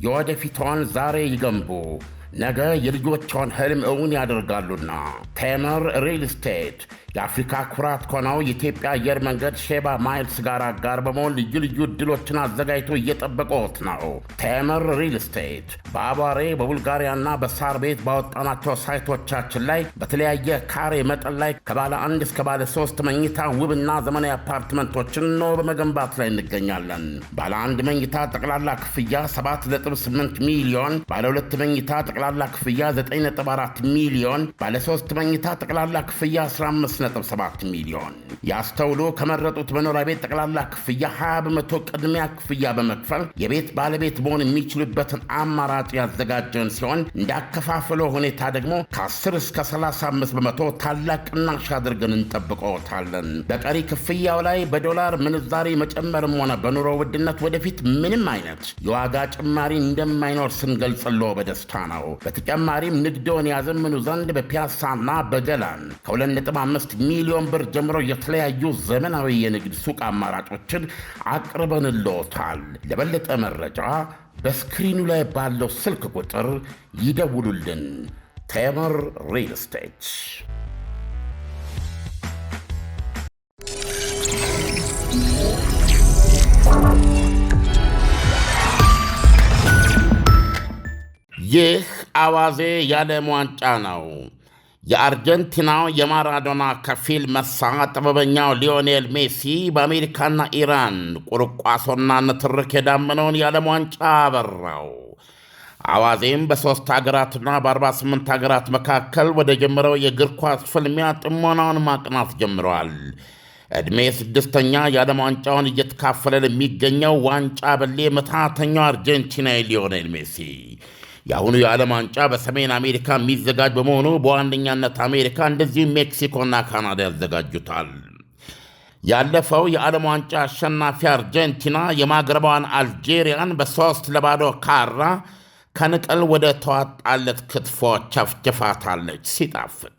የወደፊቷን ዛሬ ይገንቡ፣ ነገ የልጆቿን ህልም እውን ያደርጋሉና። ቴምር ሪል ስቴት የአፍሪካ ኩራት ከሆነው የኢትዮጵያ አየር መንገድ ሼባ ማይልስ ጋር አጋር በመሆን ልዩ ልዩ ዕድሎችን አዘጋጅቶ እየጠበቁት ነው። ቴምር ሪል ስቴት በአቧሬ በቡልጋሪያና በሳር ቤት ባወጣናቸው ሳይቶቻችን ላይ በተለያየ ካሬ መጠን ላይ ከባለ 1 እስከ ባለ 3 መኝታ ውብና ዘመናዊ አፓርትመንቶችን ነው በመገንባት ላይ እንገኛለን። ባለ 1 መኝታ ጠቅላላ ክፍያ 7.8 ሚሊዮን፣ ባለ 2 መኝታ ጠቅላላ ክፍያ 9.4 ሚሊዮን፣ ባለ 3 መኝታ ጠቅላላ ክፍያ 15.7 ሚሊዮን። ያስተውሉ፣ ከመረጡት መኖሪያ ቤት ጠቅላላ ክፍያ 20 በመቶ ቅድሚያ ክፍያ በመክፈል የቤት ባለቤት መሆን የሚችሉበትን አማራጭ ያዘጋጀን ሲሆን እንዳከፋፈሎ ሁኔታ ደግሞ ከ10 እስከ 35 በመቶ ታላቅ ቅናሽ አድርገን እንጠብቅዎታለን። በቀሪ ክፍያው ላይ በዶላር ምንዛሬ መጨመርም ሆነ በኑሮ ውድነት ወደፊት ምንም አይነት የዋጋ ጭማሪ እንደማይኖር ስንገልጽልዎ በደስታ ነው። በተጨማሪም ንግዶን ያዘምኑ ዘንድ በፒያሳና በገላን ከ2.5 ሚሊዮን ብር ጀምሮ የተለያዩ ዘመናዊ የንግድ ሱቅ አማራጮችን አቅርበንልዎታል። ለበለጠ መረጃ በስክሪኑ ላይ ባለው ስልክ ቁጥር ይደውሉልን። ቴምር ሪል ስቴት። ይህ አዋዜ የዓለም ዋንጫ ነው። የአርጀንቲናው የማራዶና ከፊል መሳ ጥበበኛው ሊዮኔል ሜሲ በአሜሪካና ኢራን ቁርቋሶና ንትርክ የዳመነውን የዓለም ዋንጫ አበራው። አዋዜም በ3 ሀገራትና በ48 ሀገራት መካከል ወደ ጀመረው የእግር ኳስ ፍልሚያ ጥሞናውን ማቅናት ጀምረዋል። ዕድሜ 6ኛ የዓለም ዋንጫውን እየተካፈለ ለሚገኘው ዋንጫ በሌ ምትሃተኛው አርጀንቲናዊ ሊዮኔል ሜሲ የአሁኑ የዓለም ዋንጫ በሰሜን አሜሪካ የሚዘጋጅ በመሆኑ በዋነኛነት አሜሪካ እንደዚሁም ሜክሲኮና ካናዳ ያዘጋጁታል። ያለፈው የዓለም ዋንጫ አሸናፊ አርጀንቲና የማግረባዋን አልጄሪያን በ3-0 ካራ ከንቅል ወደ ተዋጣለት ክትፎ ቸፍጭፋታለች። ሲጣፍጥ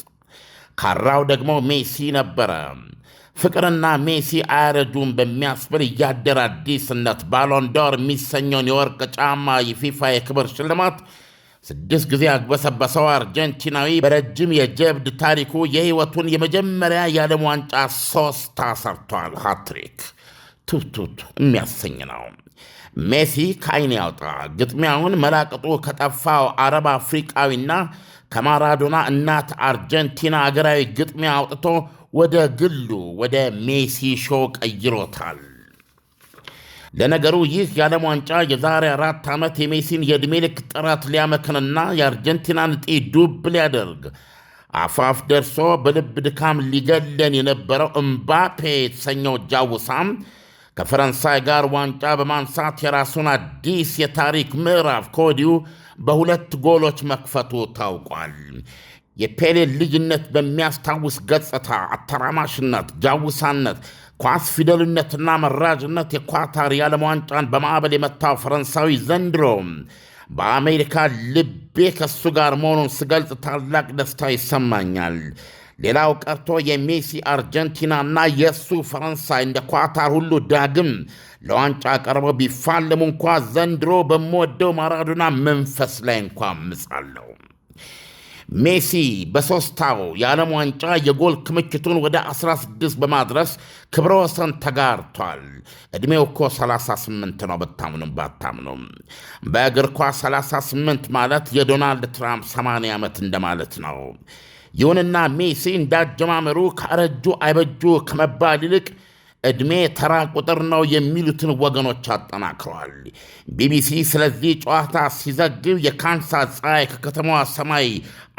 ካራው ደግሞ ሜሲ ነበረ። ፍቅርና ሜሲ አያረጁም በሚያስብል እያደር አዲስነት ባሎንዶር የሚሰኘውን የወርቅ ጫማ የፊፋ የክብር ሽልማት 6 ጊዜ ያግበሰበሰው አርጀንቲናዊ በረጅም የጀብድ ታሪኩ የሕይወቱን የመጀመሪያ የዓለም ዋንጫ 3 አሰርቷል። ሃትሪክ ቱቱት የሚያሰኝ ነው። ሜሲ ከዓይን ያውጣ። ግጥሚያውን መላቅጡ ከጠፋው አረብ አፍሪቃዊና ከማራዶና እናት አርጀንቲና አገራዊ ግጥሚያ አውጥቶ ወደ ግሉ ወደ ሜሲ ሾው ቀይሮታል። ለነገሩ ይህ የዓለም ዋንጫ የዛሬ 4 ዓመት የሜሲን የዕድሜ ልክ ጥረት ሊያመክንና የአርጀንቲናን ዕጢ ዱብ ሊያደርግ አፋፍ ደርሶ በልብ ድካም ሊገለን የነበረው እምባፔ የተሰኘው ጃውሳም ከፈረንሳይ ጋር ዋንጫ በማንሳት የራሱን አዲስ የታሪክ ምዕራፍ ከወዲሁ በ2 ጎሎች መክፈቱ ታውቋል። የፔሌን ልጅነት በሚያስታውስ ገጽታ አተራማሽነት፣ ጃውሳነት፣ ኳስ ፊደልነትና መራዥነት የኳታር የዓለም ዋንጫን በማዕበል የመታው ፈረንሳዊ ዘንድሮ በአሜሪካ ልቤ ከሱ ጋር መሆኑን ስገልጽ ታላቅ ደስታ ይሰማኛል። ሌላው ቀርቶ የሜሲ አርጀንቲናና የእሱ ፈረንሳይ እንደ ኳታር ሁሉ ዳግም ለዋንጫ ቀርበው ቢፋለሙ እንኳ ዘንድሮ በምወደው ማራዶና መንፈስ ላይ እንኳ ምጻለሁ። ሜሲ በ3ታው የዓለም ዋንጫ የጎል ክምችቱን ወደ 16 በማድረስ ክብረ ወሰን ተጋርቷል። ዕድሜው እኮ 38 ነው፣ ብታምኑም ባታምኑም። በእግር ኳስ 38 ማለት የዶናልድ ትራምፕ 80 ዓመት እንደማለት ነው። ይሁንና ሜሲ እንዳጀማመሩ ከአረጁ አይበጁ ከመባል ይልቅ ዕድሜ ተራ ቁጥር ነው የሚሉትን ወገኖች አጠናክረዋል። ቢቢሲ ስለዚህ ጨዋታ ሲዘግብ የካንሳስ ፀሐይ ከከተማዋ ሰማይ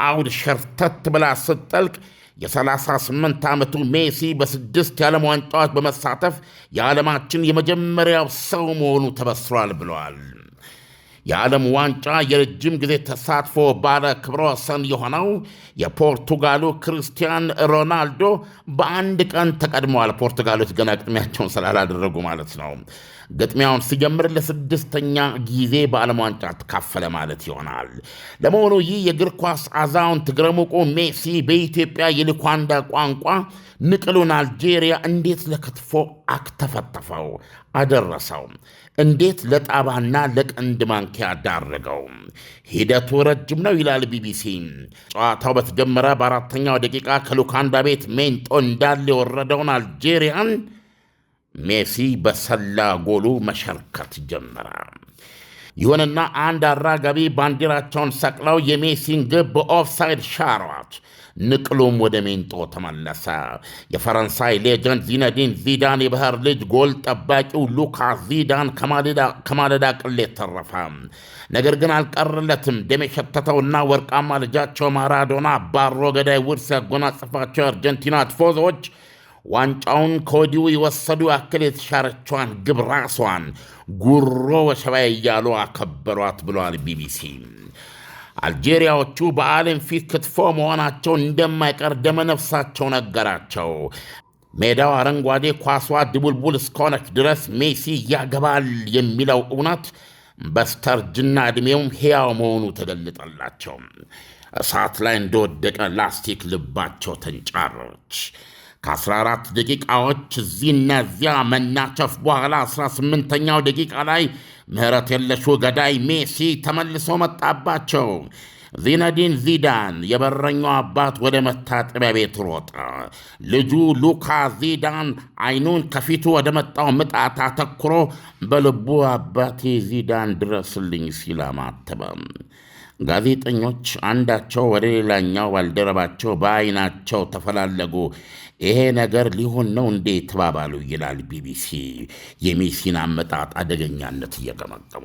አውድ ሸርተት ብላ ስትጠልቅ የ38 ዓመቱ ሜሲ በ6 የዓለም ዋንጫዎች በመሳተፍ የዓለማችን የመጀመሪያው ሰው መሆኑ ተበስሯል ብለዋል። የዓለም ዋንጫ የረጅም ጊዜ ተሳትፎ ባለ ክብረ ወሰን የሆነው የፖርቱጋሉ ክርስቲያን ሮናልዶ በአንድ ቀን ተቀድመዋል። ፖርቱጋሎች ገና ግጥሚያቸውን ስላላደረጉ ማለት ነው። ግጥሚያውን ሲጀምር ለ6ኛ ጊዜ በዓለም ዋንጫ ተካፈለ ማለት ይሆናል። ለመሆኑ ይህ የእግር ኳስ አዛውንት ግረሙቁ ሜሲ በኢትዮጵያ የልኳንዳ ቋንቋ ንቅሉን አልጄሪያ እንዴት ለክትፎ አክተፈተፈው አደረሰው? እንዴት ለጣባና ለቀንድ ማንኪያ ዳረገው? ሂደቱ ረጅም ነው ይላል ቢቢሲ። ጨዋታው በተጀመረ በአራተኛው ደቂቃ ከሉካንዳ ቤት ሜንጦ እንዳለ የወረደውን አልጄሪያን ሜሲ በሰላ ጎሉ መሸርከት ጀመረ። ይሁንና አንድ አራጋቢ ባንዲራቸውን ሰቅለው የሜሲን ግብ በኦፍሳይድ ሻሯት። ንቅሉም ወደ ሜንጦ ተመለሰ። የፈረንሳይ ሌጀንድ ዚነዲን ዚዳን የባህር ልጅ ጎል ጠባቂው ሉካ ዚዳን ከማለዳ ቅሌት ተረፈ። ነገር ግን አልቀረለትም። ደም የሸተተውና ወርቃማ ልጃቸው ማራዶና ባሮ ገዳይ ውርስ ያጎናጽፋቸው የአርጀንቲና ቲፎዞች ዋንጫውን ከወዲሁ የወሰዱ ያክል የተሻረቿን ግብ ራሷን ጉሮ ወሸባይ እያሉ አከበሯት ብሏል ቢቢሲ። አልጄሪያዎቹ በዓለም ፊት ክትፎ መሆናቸው እንደማይቀር ደመነፍሳቸው ነገራቸው። ሜዳው አረንጓዴ፣ ኳሷ ድቡልቡል እስከሆነች ድረስ ሜሲ ያገባል የሚለው እውነት በስተርጅና ዕድሜውም ሕያው መሆኑ ተገለጠላቸው። እሳት ላይ እንደወደቀ ላስቲክ ልባቸው ተንጫረች። ከ14 ደቂቃዎች እዚህና እዚያ መናቸፍ በኋላ 18ኛው ደቂቃ ላይ ምህረት የለሹ ገዳይ ሜሲ ተመልሶ መጣባቸው። ዚነዲን ዚዳን የበረኛው አባት ወደ መታጠቢያ ቤት ሮጠ። ልጁ ሉካ ዚዳን አይኑን ከፊቱ ወደ መጣው ምጣት አተኩሮ በልቡ አባቴ ዚዳን ድረስልኝ ሲል አማተበ። ጋዜጠኞች አንዳቸው ወደ ሌላኛው ባልደረባቸው በአይናቸው ተፈላለጉ። ይሄ ነገር ሊሆን ነው እንዴ ተባባሉ ይላል ቢቢሲ የሜሲን አመጣጥ አደገኛነት እየገመገሙ።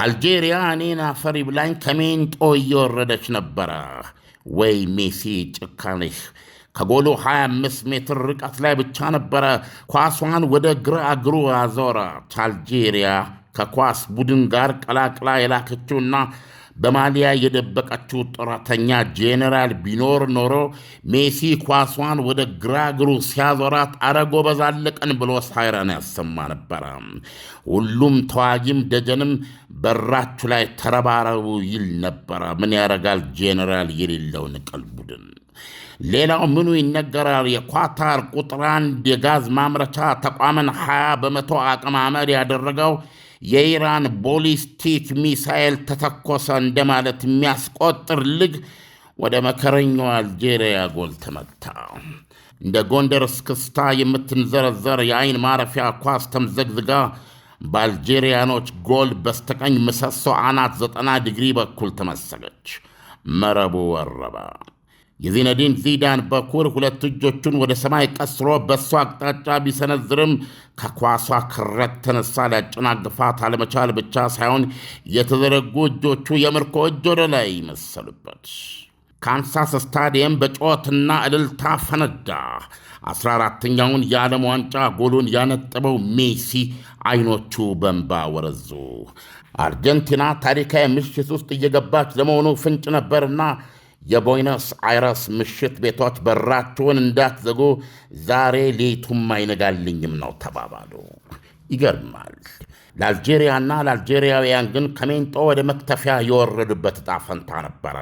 አልጄሪያ እኔን አፈር ይብላኝ ከሜንጦ እየወረደች ነበረ። ወይ ሜሲ ጭካኔህ! ከጎሉ 25 ሜትር ርቀት ላይ ብቻ ነበረ ኳሷን ወደ ግራ እግሩ አዞራት። አልጄሪያ ከኳስ ቡድን ጋር ቀላቅላ የላከችውና በማሊያ የደበቀችው ጡረተኛ ጄኔራል ቢኖር ኖሮ ሜሲ ኳሷን ወደ ግራ እግሩ ሲያዞራት አረጎ በዛለቀን ብሎ ሳይረን ያሰማ ነበረ። ሁሉም ተዋጊም ደጀንም በራችሁ ላይ ተረባረቡ ይል ነበረ። ምን ያረጋል ጄኔራል የሌለው ንቅል ቡድን። ሌላው ምኑ ይነገራል? የኳታር ቁጥር 1 የጋዝ ማምረቻ ተቋምን 20 በመቶ አቅም አመድ ያደረገው የኢራን ቦሊስቲክ ሚሳኤል ተተኮሰ እንደማለት የሚያስቆጥር ልግ ወደ መከረኛው አልጄሪያ ጎል ተመታ። እንደ ጎንደር እስክስታ የምትንዘረዘር የአይን ማረፊያ ኳስ ተምዘግዝጋ በአልጄሪያኖች ጎል በስተቀኝ ምሰሶ አናት 90 ዲግሪ በኩል ተመሰገች። መረቡ ወረበ። የዚነዲን ዚዳን በኩር ሁለት እጆቹን ወደ ሰማይ ቀስሮ በእሷ አቅጣጫ ቢሰነዝርም ከኳሷ ክረት ተነሳ ሊያጨናግፋት አለመቻል ብቻ ሳይሆን የተዘረጉ እጆቹ የምርኮ እጅ ወደ ላይ መሰሉበት። ካንሳስ ስታዲየም በጩኸትና እልልታ ፈነዳ። 14ኛውን የዓለም ዋንጫ ጎሉን ያነጠበው ሜሲ አይኖቹ በእንባ ወረዙ። አርጀንቲና ታሪካዊ ምሽት ውስጥ እየገባች ለመሆኑ ፍንጭ ነበርና የቦይነስ አይረስ ምሽት ቤቶች በራቸውን እንዳትዘጉ ዛሬ ሌቱም አይነጋልኝም ነው ተባባሉ። ይገርማል። ለአልጄሪያና ለአልጄሪያውያን ግን ከሜንጦ ወደ መክተፊያ የወረዱበት ዕጣ ፈንታ ነበረ።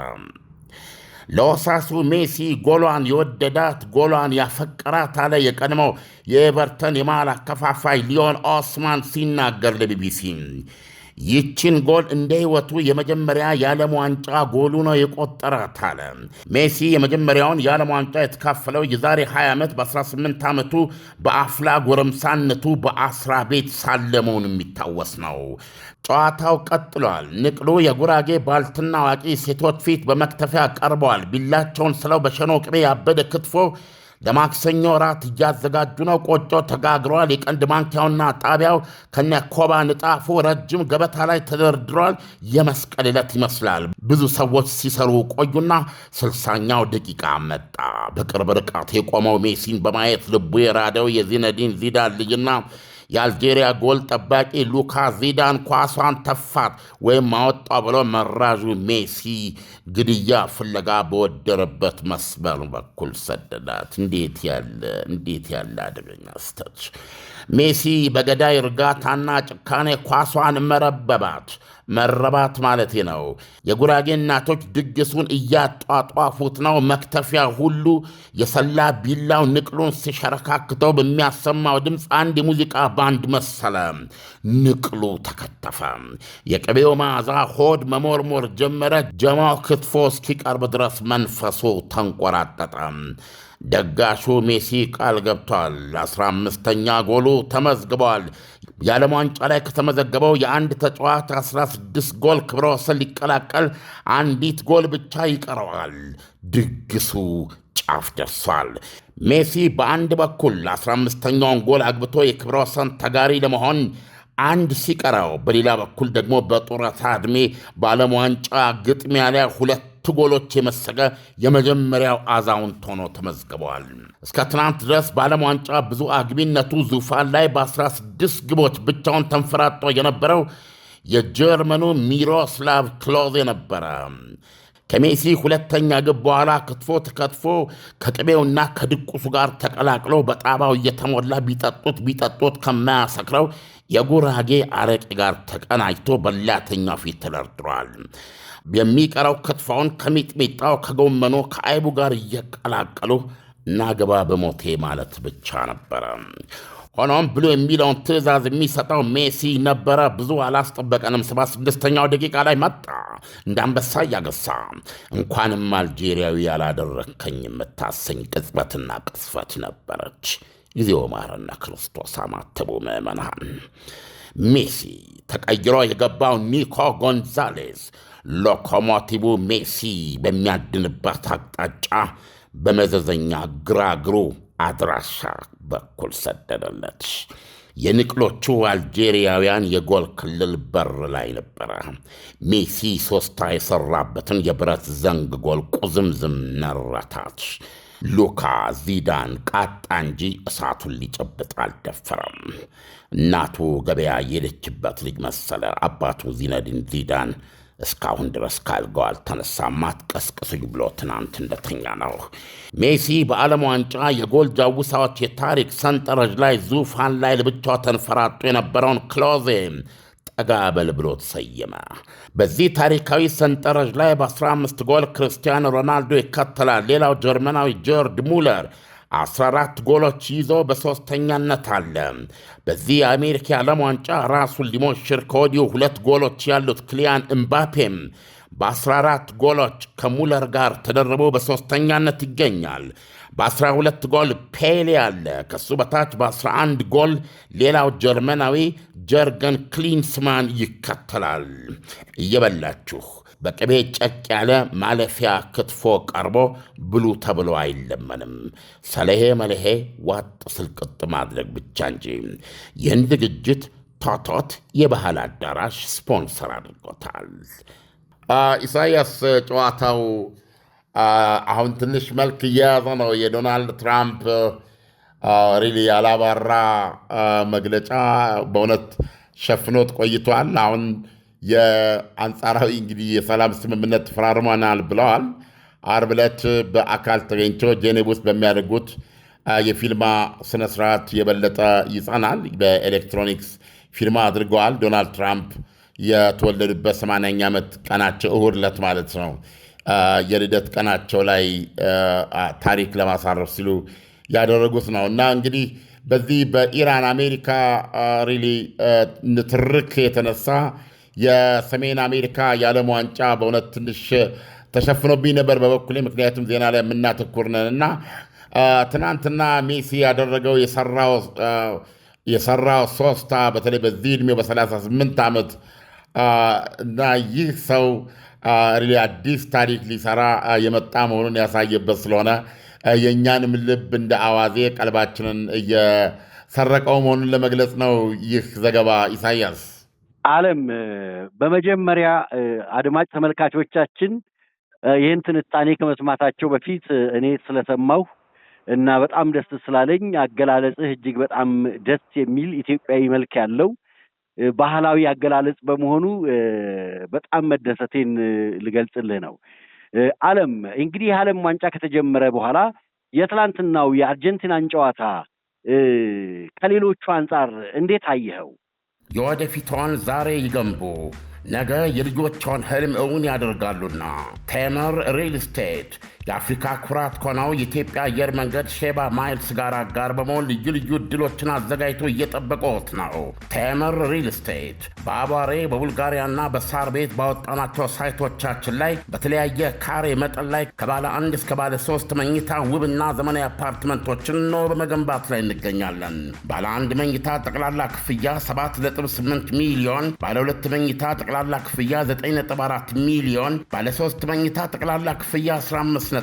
ለወሳሱ ሜሲ ጎሏን የወደዳት ጎሏን ያፈቀራት አለ የቀድሞው የኤቨርተን የመሃል አከፋፋይ ሊዮን ኦስማን ሲናገር ለቢቢሲ። ይችን ጎል እንደ ሕይወቱ የመጀመሪያ የዓለም ዋንጫ ጎሉ ነው የቆጠራት አለ። ሜሲ የመጀመሪያውን የዓለም ዋንጫ የተካፈለው የዛሬ 20 ዓመት በ18 ዓመቱ በአፍላ ጎረምሳነቱ በአስራ ቤት ሳለ መሆኑ የሚታወስ ነው። ጨዋታው ቀጥሏል። ንቅሉ የጉራጌ ባልትና አዋቂ ሴቶች ፊት በመክተፊያ ቀርበዋል። ቢላቸውን ስለው በሸኖ ቅቤ ያበደ ክትፎ ለማክሰኞ ራት እያዘጋጁ ነው። ቆጮ ተጋግሯል። የቀንድ ማንኪያውና ጣቢያው ከነ ኮባ ንጣፉ ረጅም ገበታ ላይ ተደርድሯል። የመስቀል ዕለት ይመስላል። ብዙ ሰዎች ሲሰሩ ቆዩና 60ኛው ደቂቃ መጣ። በቅርብ ርቀት የቆመው ሜሲን በማየት ልቡ የራደው የዚነዲን ዚዳን ልጅና የአልጄሪያ ጎል ጠባቂ ሉካ ዚዳን ኳሷን ተፋት ወይም አወጣ ብሎ መራዡ ሜሲ ግድያ ፍለጋ በወደረበት መስመር በኩል ሰደዳት። እንዴት ያለ አደገኛ ስተች! ሜሲ በገዳይ እርጋታና ጭካኔ ኳሷን መረባት ማለት ነው። የጉራጌ እናቶች ድግሱን እያጧጧፉት ነው። መክተፊያ ሁሉ የሰላ ቢላው ንቅሉን ሲሸረካክተው በሚያሰማው ድምፅ አንድ የሙዚቃ ባንድ መሰለ። ንቅሉ ተከተፈ። የቅቤው መዓዛ ሆድ መሞርሞር ጀመረ። ጀማው ክትፎ እስኪቀርብ ድረስ መንፈሱ ተንቆራጠጠ። ደጋሹ ሜሲ ቃል ገብቷል። 15ኛ ጎሉ ተመዝግቧል። የዓለም ዋንጫ ላይ ከተመዘገበው የአንድ ተጫዋች 16 ጎል ክብረ ወሰን ሊቀላቀል አንዲት ጎል ብቻ ይቀረዋል። ድግሱ ጫፍ ደርሷል። ሜሲ በአንድ በኩል 15ኛውን ጎል አግብቶ የክብረ ወሰን ተጋሪ ለመሆን አንድ ሲቀረው፣ በሌላ በኩል ደግሞ በጡረታ ዕድሜ በዓለም ዋንጫ ግጥሚያ ላይ ሁለት ጎሎች የመሰገ የመጀመሪያው አዛውንት ሆኖ ተመዝግበዋል። እስከ ትናንት ድረስ በዓለም ዋንጫ ብዙ አግቢነቱ ዙፋን ላይ በ16 ግቦች ብቻውን ተንፈራጦ የነበረው የጀርመኑ ሚሮስላቭ ክሎዜ ነበረ። ከሜሲ ሁለተኛ ግብ በኋላ ክትፎ ተከትፎ ከቅቤውና ከድቁሱ ጋር ተቀላቅሎ በጣባው እየተሞላ ቢጠጡት ከማያሰክረው የጉራጌ አረቄ ጋር ተቀናጅቶ በላተኛው ፊት ተደርድሯል። የሚቀረው ክትፎውን ከሚጥሚጣው ከጎመኑ ከአይቡ ጋር እየቀላቀሉ ናገባ በሞቴ ማለት ብቻ ነበረ። ሆኖም ብሎ የሚለውን ትዕዛዝ የሚሰጠው ሜሲ ነበረ። ብዙ አላስጠበቀንም። 76ኛው ደቂቃ ላይ መጣ እንደ አንበሳ እያገሳ። እንኳንም አልጄሪያዊ ያላደረከኝ የምታሰኝ ቅጽበትና ቅስፈት ነበረች። ጊዜው ማረና ክርስቶስ አማተቡ ምዕመናን። ሜሲ ተቀይሮ የገባው ኒኮ ጎንዛሌስ ሎኮሞቲቡ ሜሲ በሚያድንበት አቅጣጫ በመዘዘኛ ግራግሩ አድራሻ በኩል ሰደደለት። የንቅሎቹ አልጄሪያውያን የጎል ክልል በር ላይ ነበረ። ሜሲ ሶስታ የሠራበትን የብረት ዘንግ ጎል ቁዝምዝም ነረታት። ሉካ ዚዳን ቃጣ እንጂ እሳቱን ሊጨብጥ አልደፈረም። እናቱ ገበያ የሄደችበት ልጅ መሰለ። አባቱ ዚነዲን ዚዳን እስካሁን ድረስ ካልጋው አልተነሳም። አትቀስቅሱኝ ብሎ ትናንት እንደተኛ ነው። ሜሲ በዓለም ዋንጫ የጎል ጃውሳዎች የታሪክ ሰንጠረዥ ላይ ዙፋን ላይ ለብቻው ተንፈራጦ የነበረውን ክሎዜ ጠጋ በል ብሎ ተሰየመ። በዚህ ታሪካዊ ሰንጠረዥ ላይ በ15 ጎል ክርስቲያኖ ሮናልዶ ይከተላል። ሌላው ጀርመናዊ ጆርድ ሙለር 14 ጎሎች ይዞ በሦስተኛነት አለ። በዚህ የአሜሪካ የዓለም ዋንጫ ራሱን ሊሞሽር ከወዲሁ 2 ጎሎች ያሉት ክሊያን እምባፔም በ14 ጎሎች ከሙለር ጋር ተደርቦ በሦስተኛነት ይገኛል። በ12 ጎል ፔሌ አለ። ከሱ በታች በ11 ጎል ሌላው ጀርመናዊ ጀርገን ክሊንስማን ይከተላል። እየበላችሁ በቅቤ ጨቅ ያለ ማለፊያ ክትፎ ቀርቦ ብሉ ተብሎ አይለመንም። ሰለሄ መለሄ ዋጥ ስልቅጥ ማድረግ ብቻ እንጂ። ይህን ዝግጅት ቶቶት የባህል አዳራሽ ስፖንሰር አድርጎታል። ኢሳያስ፣ ጨዋታው አሁን ትንሽ መልክ እየያዘ ነው። የዶናልድ ትራምፕ ሪሊ ያላባራ መግለጫ በእውነት ሸፍኖት ቆይቷል። አሁን የአንጻራዊ እንግዲህ የሰላም ስምምነት ተፈራርመናል ብለዋል። ዓርብ ዕለት በአካል ተገኝቶ ጄኔቭ ውስጥ በሚያደርጉት የፊርማ ስነስርዓት የበለጠ ይጸናል። በኤሌክትሮኒክስ ፊርማ አድርገዋል። ዶናልድ ትራምፕ የተወለዱበት 80ኛ ዓመት ቀናቸው እሁድ ዕለት ማለት ነው የልደት ቀናቸው ላይ ታሪክ ለማሳረፍ ሲሉ ያደረጉት ነው እና እንግዲህ በዚህ በኢራን አሜሪካ ሪሊ ንትርክ የተነሳ የሰሜን አሜሪካ የዓለም ዋንጫ በእውነት ትንሽ ተሸፍኖብኝ ነበር በበኩሌ። ምክንያቱም ዜና ላይ የምናተኩር ነን እና ትናንትና ሜሲ ያደረገው የሰራው ሶስታ በተለይ በዚህ ዕድሜው በ38 ዓመት እና ይህ ሰው ሪሊ አዲስ ታሪክ ሊሰራ የመጣ መሆኑን ያሳየበት ስለሆነ የእኛንም ልብ እንደ አዋዜ ቀልባችንን እየሰረቀው መሆኑን ለመግለጽ ነው ይህ ዘገባ። ኢሳያስ ዓለም በመጀመሪያ አድማጭ ተመልካቾቻችን ይህን ትንታኔ ከመስማታቸው በፊት እኔ ስለሰማሁ እና በጣም ደስ ስላለኝ አገላለጽህ እጅግ በጣም ደስ የሚል ኢትዮጵያዊ መልክ ያለው ባህላዊ አገላለጽ በመሆኑ በጣም መደሰቴን ልገልጽልህ ነው። ዓለም እንግዲህ የዓለም ዋንጫ ከተጀመረ በኋላ የትላንትናው የአርጀንቲናን ጨዋታ ከሌሎቹ አንጻር እንዴት አየኸው? የወደፊቷን ዛሬ ይገንቡ፣ ነገ የልጆቿን ህልም እውን ያደርጋሉና። ቴምር ሪል ስቴት የአፍሪካ ኩራት ከሆነው የኢትዮጵያ አየር መንገድ ሼባ ማይልስ ጋር አጋር በመሆን ልዩ ልዩ ዕድሎችን አዘጋጅቶ እየጠበቀዎት ነው። ቴምር ሪል ስቴት በአቧሬ በቡልጋሪያና በሳር ቤት ባወጣናቸው ሳይቶቻችን ላይ በተለያየ ካሬ መጠን ላይ ከባለ አንድ እስከ ባለ 3 መኝታ ውብና ዘመናዊ አፓርትመንቶችን ነው በመገንባት ላይ እንገኛለን። ባለ አንድ መኝታ ጠቅላላ ክፍያ 7.8 ሚሊዮን፣ ባለ ሁለት መኝታ ጠቅላላ ክፍያ 9.4 ሚሊዮን፣ ባለ 3 መኝታ ጠቅላላ ክፍያ 15.7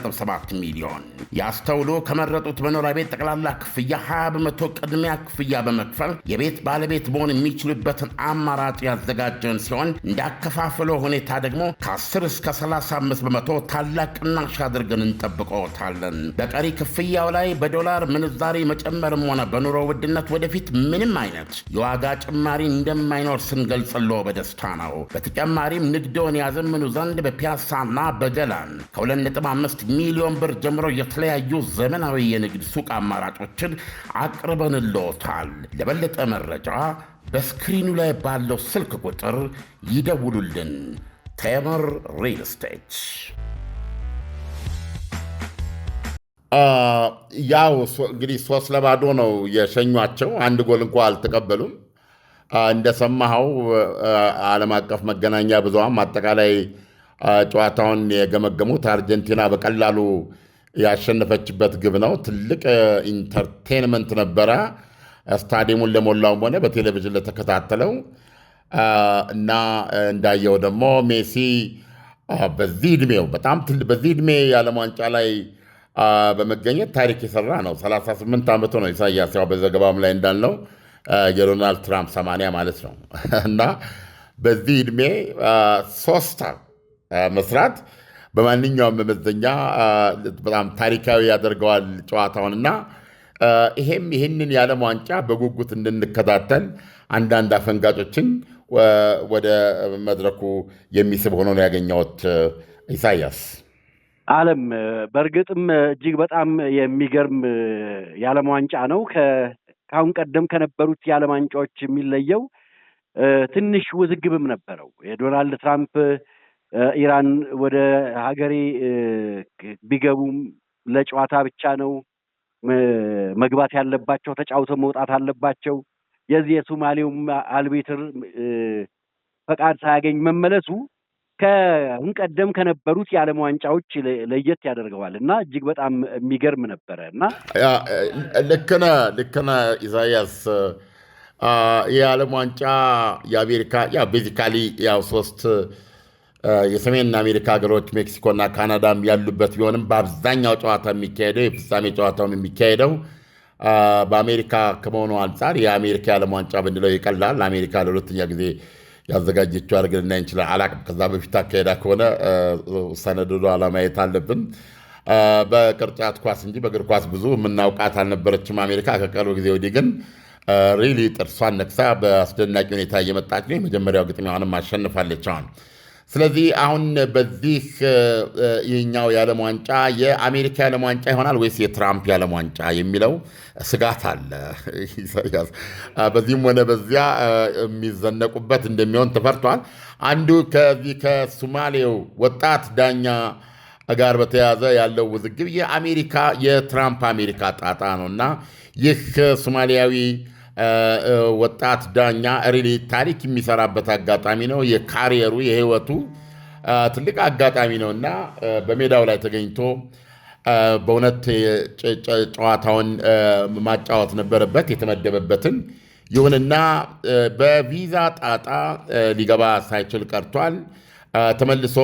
ሚሊዮን። ያስተውሉ፣ ከመረጡት መኖሪያ ቤት ጠቅላላ ክፍያ 20 በመቶ ቅድሚያ ክፍያ በመክፈል የቤት ባለቤት መሆን የሚችሉበትን አማራጭ ያዘጋጀን ሲሆን እንዳከፋፈሎ ሁኔታ ደግሞ ከ10 እስከ 35 በመቶ ታላቅ ቅናሽ አድርገን እንጠብቀዎታለን። በቀሪ ክፍያው ላይ በዶላር ምንዛሬ መጨመርም ሆነ በኑሮ ውድነት ወደፊት ምንም አይነት የዋጋ ጭማሪ እንደማይኖር ስንገልጽሎ በደስታ ነው። በተጨማሪም ንግዶን ያዘምኑ ዘንድ በፒያሳና በገላን ከ2.5 ሚሊዮን ብር ጀምሮ የተለያዩ ዘመናዊ የንግድ ሱቅ አማራጮችን አቅርበንልዎታል። ለበለጠ መረጃ በስክሪኑ ላይ ባለው ስልክ ቁጥር ይደውሉልን። ቴምር ሪል ስቴት። ያው እንግዲህ 3-0 ነው የሸኟቸው። አንድ ጎል እንኳ አልተቀበሉም። እንደሰማኸው ዓለም አቀፍ መገናኛ ብዙሃን አጠቃላይ ጨዋታውን የገመገሙት አርጀንቲና በቀላሉ ያሸነፈችበት ግብ ነው። ትልቅ ኢንተርቴንመንት ነበረ ስታዲየሙን ለሞላውም ሆነ በቴሌቪዥን ለተከታተለው እና እንዳየው ደግሞ ሜሲ በዚህ ዕድሜው በዚህ ዕድሜ የዓለም ዋንጫ ላይ በመገኘት ታሪክ የሰራ ነው። 38 ዓመቱ ነው ኢሳያስ። ያው በዘገባም ላይ እንዳልነው የዶናልድ ትራምፕ 80 ማለት ነው እና በዚህ ዕድሜ 3 መስራት በማንኛውም መመዘኛ በጣም ታሪካዊ ያደርገዋል ጨዋታውንና ይህንን የዓለም ዋንጫ በጉጉት እንድንከታተል አንዳንድ አፈንጋጮችን ወደ መድረኩ የሚስብ ሆኖ ነው ያገኘሁት። ኢሳያስ ዓለም በእርግጥም እጅግ በጣም የሚገርም የዓለም ዋንጫ ነው። ከአሁን ቀደም ከነበሩት የዓለም ዋንጫዎች የሚለየው ትንሽ ውዝግብም ነበረው። የዶናልድ ትራምፕ ኢራን ወደ ሀገሬ ቢገቡም ለጨዋታ ብቻ ነው መግባት ያለባቸው፣ ተጫውተው መውጣት አለባቸው። የዚህ የሶማሌውም አልቤትር ፈቃድ ሳያገኝ መመለሱ ከአሁን ቀደም ከነበሩት የዓለም ዋንጫዎች ለየት ያደርገዋል እና እጅግ በጣም የሚገርም ነበረ እና ልክ ነህ ኢሳያስ። የዓለም ዋንጫ የአሜሪካ ቤዚካሊ 3 የሰሜን አሜሪካ ሀገሮች ሜክሲኮና ካናዳም ያሉበት ቢሆንም በአብዛኛው ጨዋታ የሚካሄደው የፍጻሜ ጨዋታውም የሚካሄደው በአሜሪካ ከመሆኑ አንጻር የአሜሪካ የዓለም ዋንጫ ብንለው ይቀላል። አሜሪካ ለሁለተኛ ጊዜ ያዘጋጀችው አድርገን እንችላለን። አላቅም ከዛ በፊት አካሄዳ ከሆነ ሰነዱ ማየት አለብን። በቅርጫት ኳስ እንጂ በእግር ኳስ ብዙ የምናውቃት አልነበረችም አሜሪካ። ከቅርብ ጊዜ ወዲህ ግን ሪሊ ጥርሷን ነክሳ በአስደናቂ ሁኔታ እየመጣች ነው። የመጀመሪያው ግጥሚያዋንም አሸንፋለች አሁን። ስለዚህ አሁን በዚህ ይህኛው የዓለም ዋንጫ የአሜሪካ የዓለም ዋንጫ ይሆናል ወይስ የትራምፕ የዓለም ዋንጫ የሚለው ስጋት አለ ኢሳያስ። በዚህም ሆነ በዚያ የሚዘነቁበት እንደሚሆን ተፈርቷል። አንዱ ከዚህ ከሶማሌው ወጣት ዳኛ ጋር በተያያዘ ያለው ውዝግብ የትራምፕ አሜሪካ ጣጣ ነው እና ይህ ሶማሊያዊ ወጣት ዳኛ ሪሊ ታሪክ የሚሰራበት አጋጣሚ ነው። የካሪየሩ የህይወቱ ትልቅ አጋጣሚ ነው እና በሜዳው ላይ ተገኝቶ በእውነት ጨዋታውን ማጫወት ነበረበት የተመደበበትን። ይሁንና በቪዛ ጣጣ ሊገባ ሳይችል ቀርቷል። ተመልሶ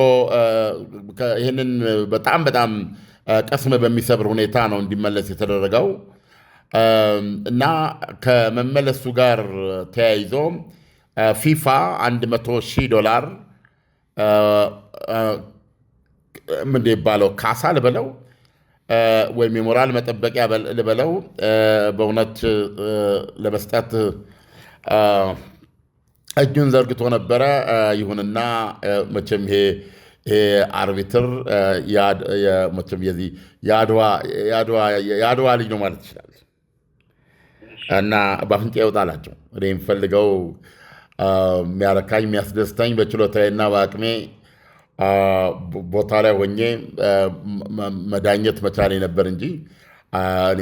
ይህንን በጣም ቀስም በሚሰብር ሁኔታ ነው እንዲመለስ የተደረገው እና ከመመለሱ ጋር ተያይዞ ፊፋ $100,000 ምንድን ይባለው ካሳ ልበለው ወይም የሞራል መጠበቂያ ልበለው በእውነት ለመስጠት እጁን ዘርግቶ ነበረ። ይሁንና መቼም ይሄ አርቢትር መቼም የአድዋ ልጅ ነው ማለት ይችላል። እና በአፍንጫ ይወጣላቸው። እኔ የምፈልገው የሚያረካኝ የሚያስደስታኝ በችሎታዬና በአቅሜ ቦታ ላይ ሆኜ መዳኘት መቻሌ ነበር እንጂ እኔ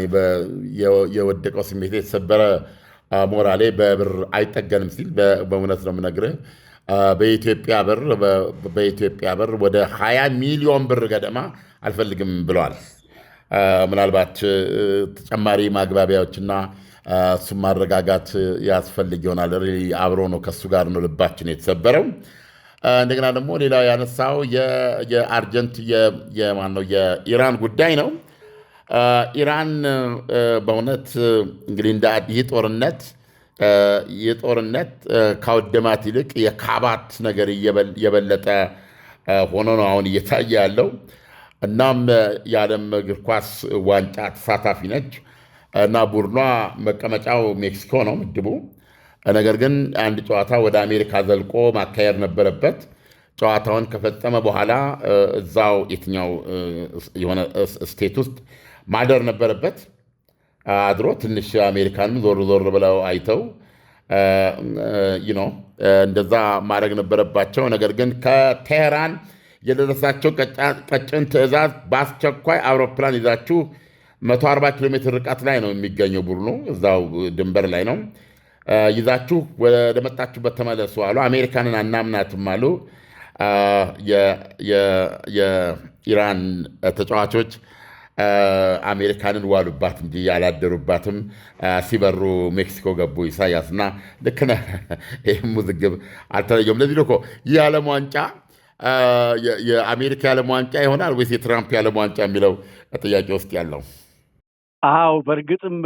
የወደቀው ስሜት የተሰበረ ሞራሌ በብር አይጠገንም ሲል በእውነት ነው የምነግርህ። በኢትዮጵያ ብር ወደ 20 ሚሊዮን ብር ገደማ አልፈልግም ብለዋል። ምናልባት ተጨማሪ ማግባቢያዎችና እሱም ማረጋጋት ያስፈልግ ይሆናል። አብሮ ነው ከእሱ ጋር ነው ልባችን የተሰበረው። እንደገና ደግሞ ሌላው ያነሳው የኢራን ጉዳይ ነው። ኢራን በእውነት እንግዲህ ይህ ጦርነት ካወደማት ይልቅ የካባት ነገር የበለጠ ሆኖ ነው አሁን እየታየ ያለው። እናም የዓለም እግር ኳስ ዋንጫ ተሳታፊ ነች እና ቡድኗ መቀመጫው ሜክሲኮ ነው ምድቡ። ነገር ግን አንድ ጨዋታ ወደ አሜሪካ ዘልቆ ማካሄድ ነበረበት። ጨዋታውን ከፈጸመ በኋላ እዛው የትኛው የሆነ ስቴት ውስጥ ማደር ነበረበት። አድሮ ትንሽ አሜሪካንም ዞር ዞር ብለው አይተው እንደዛ ማድረግ ነበረባቸው። ነገር ግን ከቴህራን የደረሳቸው ቀጭን ትዕዛዝ በአስቸኳይ አውሮፕላን ይዛችሁ 140 ኪሎ ሜትር ርቀት ላይ ነው የሚገኘው ቡድኑ፣ እዛው ድንበር ላይ ነው። ይዛችሁ ወደ መጣችሁበት ተመለሱ አሉ። አሜሪካንን አናምናትም አሉ። የኢራን ተጫዋቾች አሜሪካንን ዋሉባት እንጂ ያላደሩባትም። ሲበሩ ሜክሲኮ ገቡ። ኢሳያስ እና ልክ ነህ። ይህም ውዝግብ አልተለየውም። ለዚህ እኮ ይህ የዓለም ዋንጫ የአሜሪካ የዓለም ዋንጫ ይሆናል ወይስ የትራምፕ የዓለም ዋንጫ የሚለው ጥያቄ ውስጥ ያለው? አዎ በእርግጥም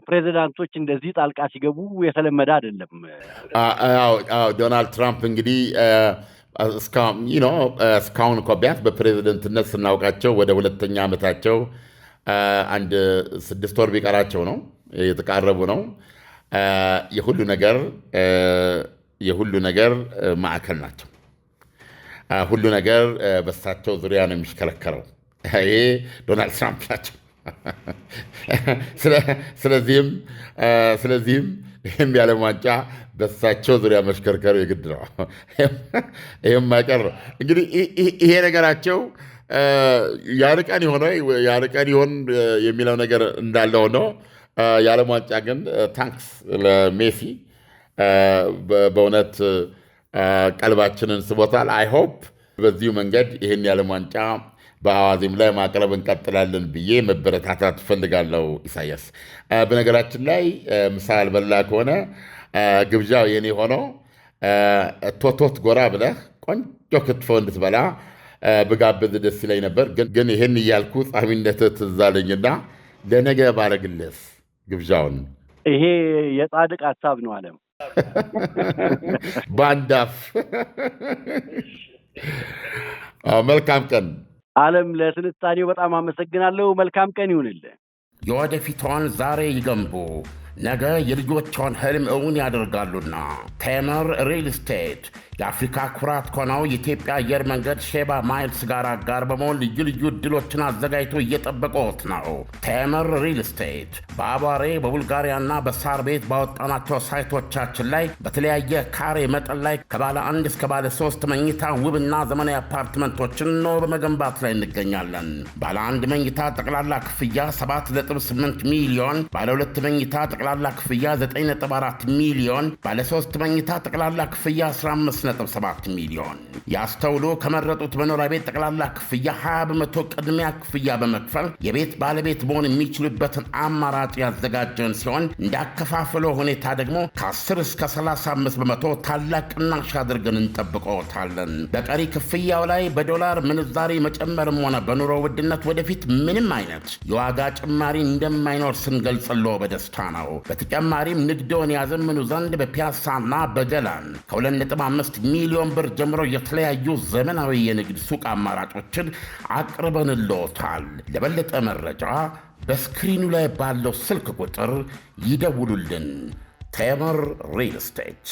ፕሬዚዳንቶች እንደዚህ ጣልቃ ሲገቡ የተለመደ አይደለም። ዶናልድ ትራምፕ እንግዲህ እስካሁን እኮ ቢያንስ በፕሬዚደንትነት ስናውቃቸው ወደ ሁለተኛ ዓመታቸው አንድ 6 ወር ቢቀራቸው ነው፣ የተቃረቡ ነው። የሁሉ ነገር ማዕከል ናቸው። ሁሉ ነገር በሳቸው ዙሪያ ነው የሚሽከረከረው። ይሄ ዶናልድ ትራምፕ ናቸው። ስለዚህም ይህም የዓለም ዋንጫ በሳቸው ዙሪያ መሽከርከሩ የግድ ነው። ይህም አይቀር ነው። እንግዲህ ይሄ ነገራቸው ያርቀን ይሆን የሚለው ነገር እንዳለ ሆኖ የዓለም ዋንጫ ግን ታንክስ ለሜሲ በእውነት ቀልባችንን ስቦታል። አይሆፕ በዚሁ መንገድ ይህን የዓለም ዋንጫ በአዋዜም ላይ ማቅረብ እንቀጥላለን ብዬ መበረታታት እፈልጋለሁ። ኢሳያስ፣ በነገራችን ላይ ምሳ ያልበላ ከሆነ ግብዣው የኔ ሆኖ ቶቶት ጎራ ብለህ ቆንጆ ክትፎ እንድትበላ ብጋብዝ ደስ ይለኝ ነበር። ግን ይህን እያልኩ ጻሚነት ትዝ አለኝና ለነገ ባረግልስ ግብዣውን። ይሄ የጻድቅ ሀሳብ ነው አለም። ባንዳፍ መልካም ቀን አለም። ለትንታኔው በጣም አመሰግናለሁ። መልካም ቀን ይሁንልህ። የወደፊቷን ዛሬ ይገንቡ፣ ነገ የልጆቿን ህልም እውን ያደርጋሉና ቴምር ሪል ስቴት የአፍሪካ ኩራት ከሆነው የኢትዮጵያ አየር መንገድ ሼባ ማይልስ ጋር አጋር በመሆን ልዩ ልዩ ዕድሎችን አዘጋጅቶ እየጠበቀዎት ነው። ቴምር ሪል ስቴት በአቧሬ በቡልጋሪያና በሳር ቤት ባወጣናቸው ሳይቶቻችን ላይ በተለያየ ካሬ መጠን ላይ ከባለ 1 እስከ ባለ 3 መኝታ ውብና ዘመናዊ አፓርትመንቶችን ነው በመገንባት ላይ እንገኛለን። ባለ 1 መኝታ ጠቅላላ ክፍያ 7.8 ሚሊዮን፣ ባለ 2 መኝታ ጠቅላላ ክፍያ 9.4 ሚሊዮን፣ ባለ 3 መኝታ ጠቅላላ ክፍያ 15.7 ሚሊዮን። ያስተውሉ፣ ከመረጡት መኖሪያ ቤት ጠቅላላ ክፍያ 20% ቅድሚያ ክፍያ በመክፈል የቤት ባለቤት መሆን የሚችሉበትን አማራጭ ያዘጋጀን ሲሆን እንዳከፋፈሎ ሁኔታ ደግሞ ከ10 እስከ 35% ታላቅ ቅናሽ አድርገን እንጠብቀዎታለን። በቀሪ ክፍያው ላይ በዶላር ምንዛሬ መጨመርም ሆነ በኑሮ ውድነት ወደፊት ምንም አይነት የዋጋ ጭማሪ እንደማይኖር ስንገልጽሎ በደስታ ነው። በተጨማሪም ንግዶን ያዘምኑ ዘንድ በፒያሳና በገላን ከ2.5 ሚሊዮን ብር ጀምሮ የተለያዩ ዘመናዊ የንግድ ሱቅ አማራጮችን አቅርበንልዎታል። ለበለጠ መረጃ በስክሪኑ ላይ ባለው ስልክ ቁጥር ይደውሉልን። ቴምር ሪል ስቴት